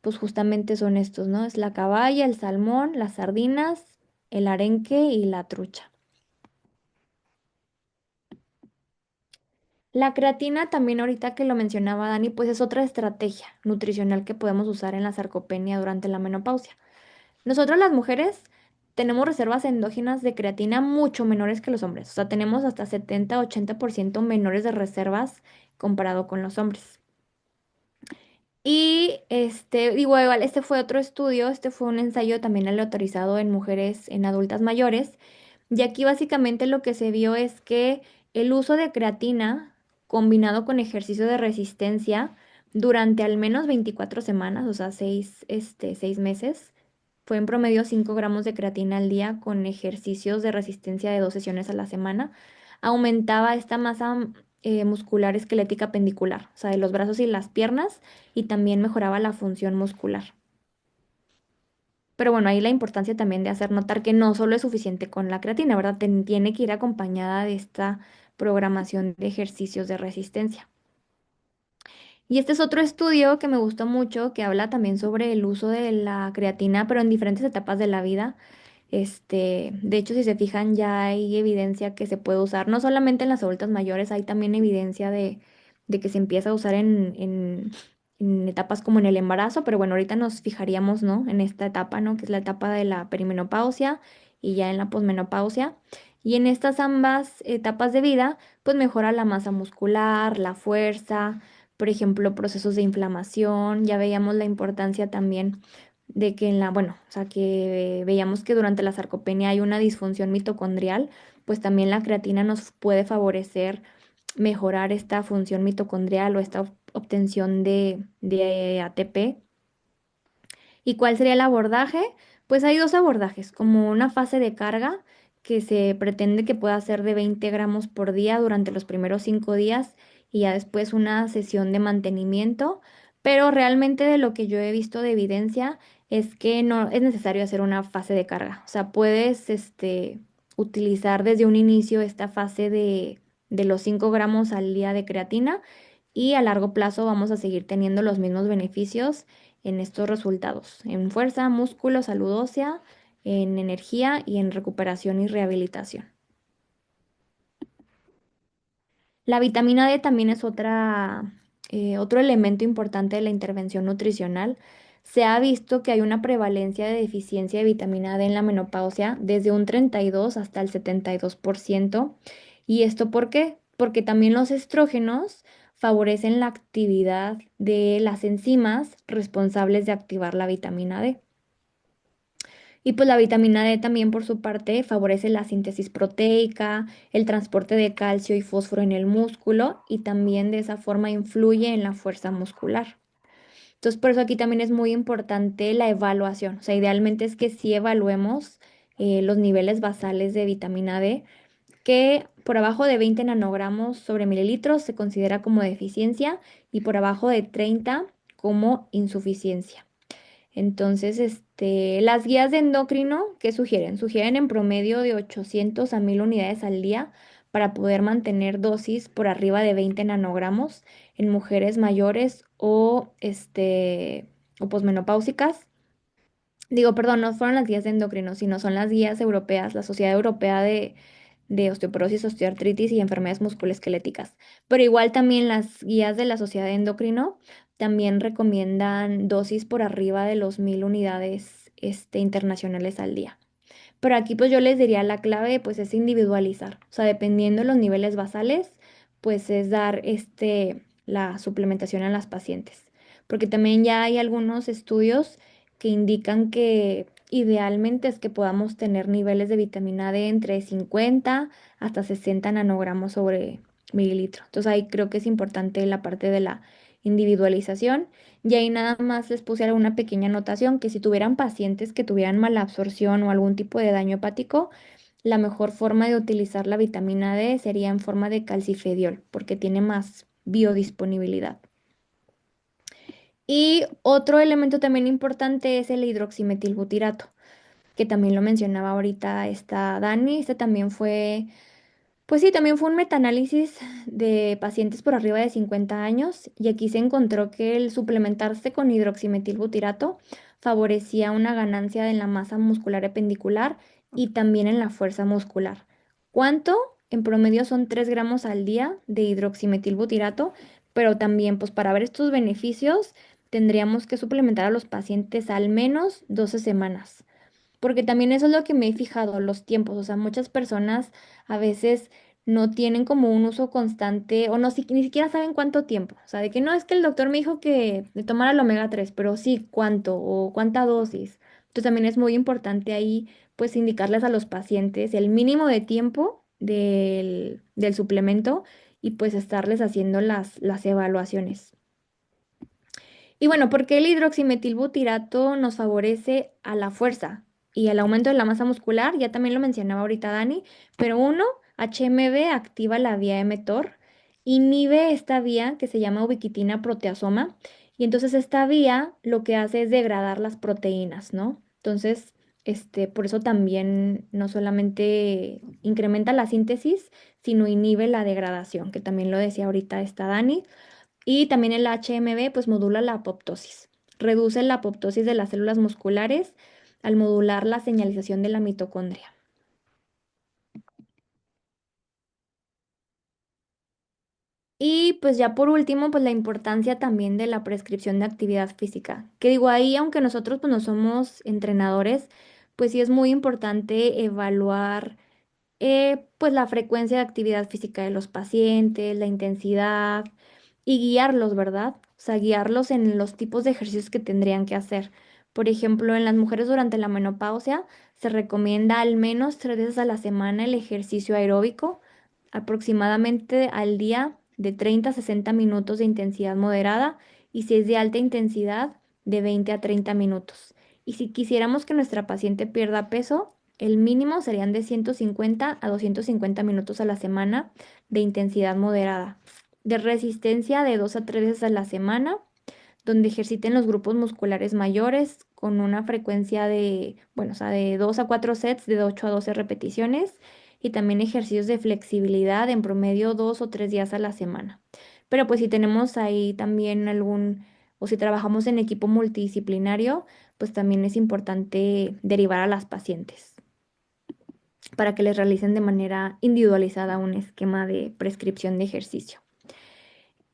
pues justamente son estos, ¿no? Es la caballa, el salmón, las sardinas, el arenque y la trucha. La creatina también ahorita que lo mencionaba Dani, pues es otra estrategia nutricional que podemos usar en la sarcopenia durante la menopausia. Nosotros las mujeres tenemos reservas endógenas de creatina mucho menores que los hombres, o sea, tenemos hasta 70-80% menores de reservas comparado con los hombres. Y digo, igual, este fue otro estudio, este fue un ensayo también aleatorizado en mujeres, en adultas mayores, y aquí básicamente lo que se vio es que el uso de creatina combinado con ejercicio de resistencia durante al menos 24 semanas, o sea, 6 meses, fue en promedio 5 gramos de creatina al día con ejercicios de resistencia de 2 sesiones a la semana, aumentaba esta masa muscular esquelética pendicular, o sea, de los brazos y las piernas, y también mejoraba la función muscular. Pero bueno, ahí la importancia también de hacer notar que no solo es suficiente con la creatina, ¿verdad? Tiene que ir acompañada de esta programación de ejercicios de resistencia. Y este es otro estudio que me gustó mucho, que habla también sobre el uso de la creatina, pero en diferentes etapas de la vida. De hecho, si se fijan, ya hay evidencia que se puede usar, no solamente en las adultas mayores, hay también evidencia de que se empieza a usar en etapas como en el embarazo, pero bueno, ahorita nos fijaríamos, ¿no? En esta etapa, ¿no? Que es la etapa de la perimenopausia y ya en la posmenopausia. Y en estas ambas etapas de vida, pues mejora la masa muscular, la fuerza, por ejemplo, procesos de inflamación, ya veíamos la importancia también de que bueno, o sea, que veíamos que durante la sarcopenia hay una disfunción mitocondrial, pues también la creatina nos puede favorecer mejorar esta función mitocondrial o esta obtención de ATP. ¿Y cuál sería el abordaje? Pues hay dos abordajes, como una fase de carga que se pretende que pueda ser de 20 gramos por día durante los primeros 5 días y ya después una sesión de mantenimiento, pero realmente de lo que yo he visto de evidencia es que no es necesario hacer una fase de carga. O sea, puedes utilizar desde un inicio esta fase de los 5 gramos al día de creatina y a largo plazo vamos a seguir teniendo los mismos beneficios en estos resultados, en fuerza, músculo, salud ósea, en energía y en recuperación y rehabilitación. La vitamina D también es otro elemento importante de la intervención nutricional. Se ha visto que hay una prevalencia de deficiencia de vitamina D en la menopausia desde un 32 hasta el 72%. ¿Y esto por qué? Porque también los estrógenos favorecen la actividad de las enzimas responsables de activar la vitamina D. Y pues la vitamina D también por su parte favorece la síntesis proteica, el transporte de calcio y fósforo en el músculo y también de esa forma influye en la fuerza muscular. Entonces por eso aquí también es muy importante la evaluación. O sea, idealmente es que sí evaluemos los niveles basales de vitamina D, que por abajo de 20 nanogramos sobre mililitros se considera como deficiencia y por abajo de 30 como insuficiencia. Entonces, las guías de endocrino, ¿qué sugieren? Sugieren en promedio de 800 a 1000 unidades al día para poder mantener dosis por arriba de 20 nanogramos en mujeres mayores o posmenopáusicas. Digo, perdón, no fueron las guías de endocrino, sino son las guías europeas, la Sociedad Europea de Osteoporosis, Osteoartritis y Enfermedades Musculoesqueléticas. Pero igual también las guías de la Sociedad de Endocrino también recomiendan dosis por arriba de los 1000 unidades internacionales al día. Pero aquí pues yo les diría la clave pues es individualizar. O sea, dependiendo de los niveles basales, pues es dar la suplementación a las pacientes. porque también ya hay algunos estudios que indican que idealmente es que podamos tener niveles de vitamina D entre 50 hasta 60 nanogramos sobre mililitro. Entonces ahí creo que es importante la parte de la individualización. Y ahí nada más les puse alguna pequeña anotación que si tuvieran pacientes que tuvieran mala absorción o algún tipo de daño hepático, la mejor forma de utilizar la vitamina D sería en forma de calcifediol, porque tiene más biodisponibilidad. Y otro elemento también importante es el hidroximetilbutirato, que también lo mencionaba ahorita esta Dani. Este también fue, pues sí, también fue un metaanálisis de pacientes por arriba de 50 años y aquí se encontró que el suplementarse con hidroximetilbutirato favorecía una ganancia en la masa muscular ependicular y también en la fuerza muscular. ¿Cuánto? En promedio son 3 gramos al día de hidroximetilbutirato, pero también pues para ver estos beneficios tendríamos que suplementar a los pacientes al menos 12 semanas. Porque también eso es lo que me he fijado, los tiempos. O sea, muchas personas a veces no tienen como un uso constante o no, ni siquiera saben cuánto tiempo. O sea, de que no es que el doctor me dijo que de tomar el omega 3 pero sí cuánto o cuánta dosis. Entonces también es muy importante ahí pues indicarles a los pacientes el mínimo de tiempo del suplemento y pues estarles haciendo las evaluaciones. Y bueno, porque el hidroximetilbutirato nos favorece a la fuerza y al aumento de la masa muscular, ya también lo mencionaba ahorita Dani, pero uno, HMB activa la vía mTOR, inhibe esta vía que se llama ubiquitina proteasoma, y entonces esta vía lo que hace es degradar las proteínas, ¿no? Entonces, por eso también no solamente incrementa la síntesis, sino inhibe la degradación, que también lo decía ahorita esta Dani. Y también el HMB pues modula la apoptosis. Reduce la apoptosis de las células musculares al modular la señalización de la mitocondria. Y pues ya por último, pues la importancia también de la prescripción de actividad física. Que digo ahí, aunque nosotros pues no somos entrenadores, pues sí es muy importante evaluar pues la frecuencia de actividad física de los pacientes, la intensidad y guiarlos, ¿verdad? O sea, guiarlos en los tipos de ejercicios que tendrían que hacer. Por ejemplo, en las mujeres durante la menopausia se recomienda al menos 3 veces a la semana el ejercicio aeróbico, aproximadamente al día de 30 a 60 minutos de intensidad moderada y si es de alta intensidad, de 20 a 30 minutos. Y si quisiéramos que nuestra paciente pierda peso, el mínimo serían de 150 a 250 minutos a la semana de intensidad moderada, de resistencia de 2 a 3 veces a la semana, donde ejerciten los grupos musculares mayores con una frecuencia de, bueno, o sea, de 2 a 4 sets de 8 a 12 repeticiones y también ejercicios de flexibilidad en promedio 2 o 3 días a la semana. Pero pues si tenemos ahí también o si trabajamos en equipo multidisciplinario, pues también es importante derivar a las pacientes para que les realicen de manera individualizada un esquema de prescripción de ejercicio.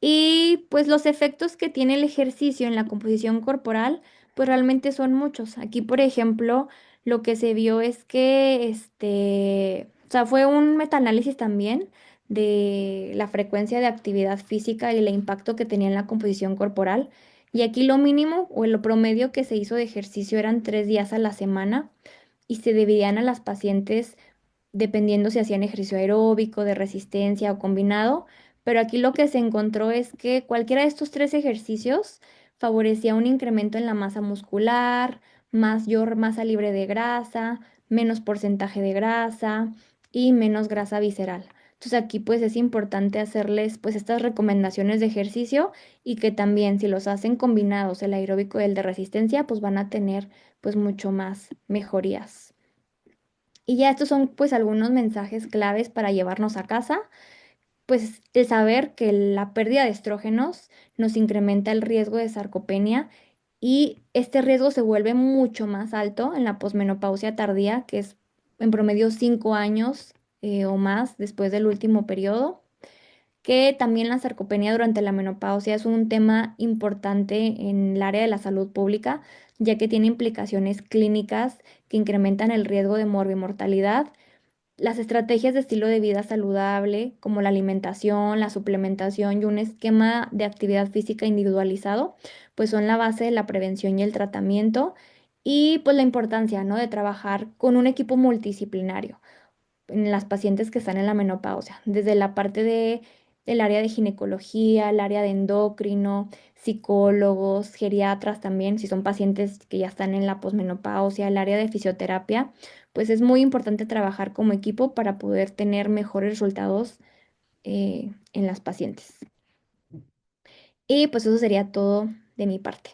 Y pues los efectos que tiene el ejercicio en la composición corporal, pues realmente son muchos. Aquí, por ejemplo, lo que se vio es que, o sea, fue un metaanálisis también de la frecuencia de actividad física y el impacto que tenía en la composición corporal. Y aquí lo mínimo o lo promedio que se hizo de ejercicio eran 3 días a la semana y se dividían a las pacientes dependiendo si hacían ejercicio aeróbico, de resistencia o combinado, pero aquí lo que se encontró es que cualquiera de estos 3 ejercicios favorecía un incremento en la masa muscular, mayor masa libre de grasa, menos porcentaje de grasa y menos grasa visceral. Entonces aquí pues es importante hacerles pues estas recomendaciones de ejercicio y que también si los hacen combinados el aeróbico y el de resistencia pues van a tener pues mucho más mejorías. Y ya estos son pues algunos mensajes claves para llevarnos a casa, pues el saber que la pérdida de estrógenos nos incrementa el riesgo de sarcopenia y este riesgo se vuelve mucho más alto en la posmenopausia tardía, que es en promedio 5 años o más después del último periodo, que también la sarcopenia durante la menopausia es un tema importante en el área de la salud pública, ya que tiene implicaciones clínicas que incrementan el riesgo de morbimortalidad Las estrategias de estilo de vida saludable, como la alimentación, la suplementación y un esquema de actividad física individualizado, pues son la base de la prevención y el tratamiento y pues la importancia, ¿no? De trabajar con un equipo multidisciplinario en las pacientes que están en la menopausia, desde la parte del área de ginecología, el área de endocrino, psicólogos, geriatras también, si son pacientes que ya están en la posmenopausia, el área de fisioterapia, pues es muy importante trabajar como equipo para poder tener mejores resultados en las pacientes. Y pues eso sería todo de mi parte.